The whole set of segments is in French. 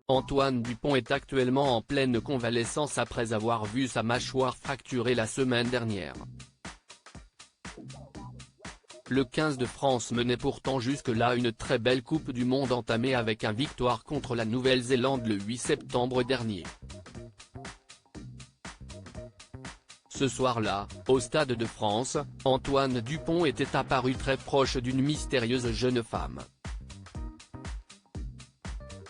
Antoine Dupont est actuellement en pleine convalescence après avoir vu sa mâchoire fracturée la semaine dernière. Le 15 de France menait pourtant jusque-là une très belle Coupe du Monde entamée avec une victoire contre la Nouvelle-Zélande le 8 septembre dernier. Ce soir-là, au Stade de France, Antoine Dupont était apparu très proche d'une mystérieuse jeune femme.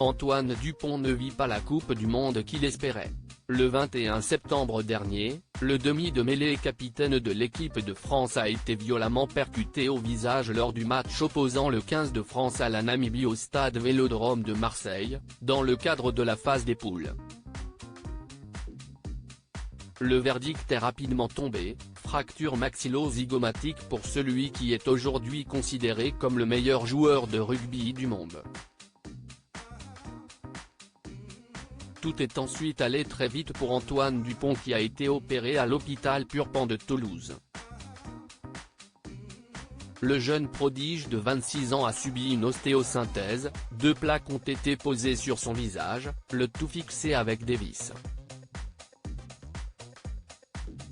Antoine Dupont ne vit pas la Coupe du Monde qu'il espérait. Le 21 septembre dernier, le demi de mêlée et capitaine de l'équipe de France a été violemment percuté au visage lors du match opposant le 15 de France à la Namibie au stade Vélodrome de Marseille, dans le cadre de la phase des poules. Le verdict est rapidement tombé, fracture maxillo-zygomatique pour celui qui est aujourd'hui considéré comme le meilleur joueur de rugby du monde. Tout est ensuite allé très vite pour Antoine Dupont qui a été opéré à l'hôpital Purpan de Toulouse. Le jeune prodige de 26 ans a subi une ostéosynthèse, 2 plaques ont été posées sur son visage, le tout fixé avec des vis.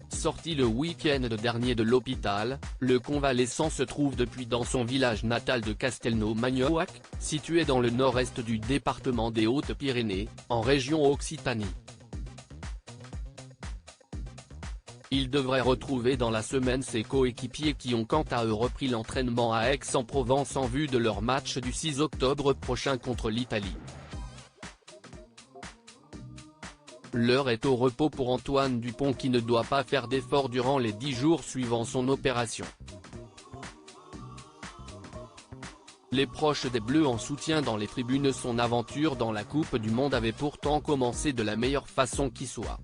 Sorti le week-end dernier de l'hôpital, le convalescent se trouve depuis dans son village natal de Castelnau-Magnoac, situé dans le nord-est du département des Hautes-Pyrénées, en région Occitanie. Il devrait retrouver dans la semaine ses coéquipiers qui ont quant à eux repris l'entraînement à Aix-en-Provence en vue de leur match du 6 octobre prochain contre l'Italie. L'heure est au repos pour Antoine Dupont qui ne doit pas faire d'efforts durant les 10 jours suivant son opération. Les proches des Bleus en soutien dans les tribunes. Son aventure dans la Coupe du Monde avait pourtant commencé de la meilleure façon qui soit.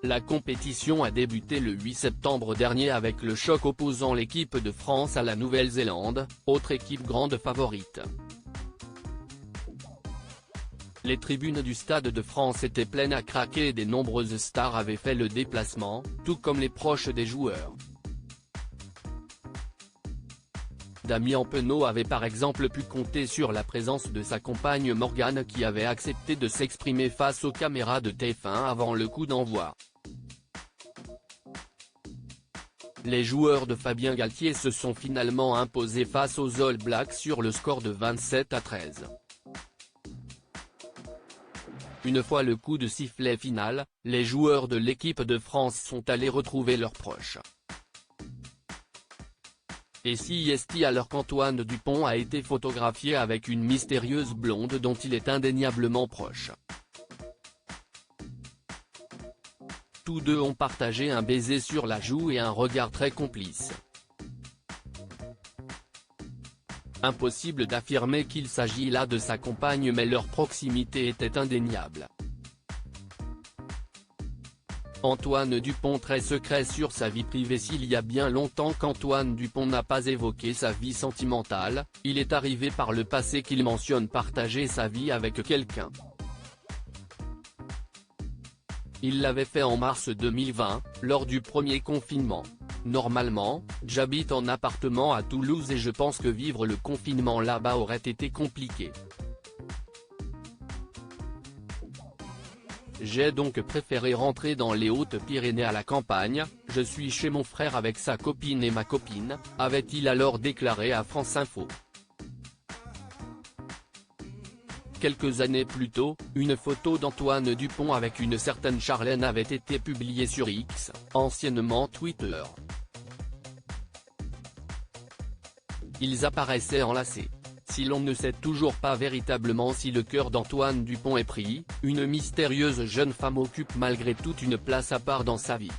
La compétition a débuté le 8 septembre dernier avec le choc opposant l'équipe de France à la Nouvelle-Zélande, autre équipe grande favorite. Les tribunes du Stade de France étaient pleines à craquer et de nombreuses stars avaient fait le déplacement, tout comme les proches des joueurs. Damien Penaud avait par exemple pu compter sur la présence de sa compagne Morgane qui avait accepté de s'exprimer face aux caméras de TF1 avant le coup d'envoi. Les joueurs de Fabien Galtier se sont finalement imposés face aux All Blacks sur le score de 27-13. Une fois le coup de sifflet final, les joueurs de l'équipe de France sont allés retrouver leurs proches. Et si est alors qu'Antoine Dupont a été photographié avec une mystérieuse blonde dont il est indéniablement proche. Tous deux ont partagé un baiser sur la joue et un regard très complice. Impossible d'affirmer qu'il s'agit là de sa compagne mais leur proximité était indéniable. Antoine Dupont très secret sur sa vie privée. S'il y a bien longtemps qu'Antoine Dupont n'a pas évoqué sa vie sentimentale, il est arrivé par le passé qu'il mentionne partager sa vie avec quelqu'un. Il l'avait fait en mars 2020, lors du premier confinement. Normalement, j'habite en appartement à Toulouse et je pense que vivre le confinement là-bas aurait été compliqué. J'ai donc préféré rentrer dans les Hautes-Pyrénées à la campagne, je suis chez mon frère avec sa copine et ma copine, avait-il alors déclaré à France Info. Quelques années plus tôt, une photo d'Antoine Dupont avec une certaine Charlène avait été publiée sur X, anciennement Twitter. Ils apparaissaient enlacés. Si l'on ne sait toujours pas véritablement si le cœur d'Antoine Dupont est pris, une mystérieuse jeune femme occupe malgré tout une place à part dans sa vie.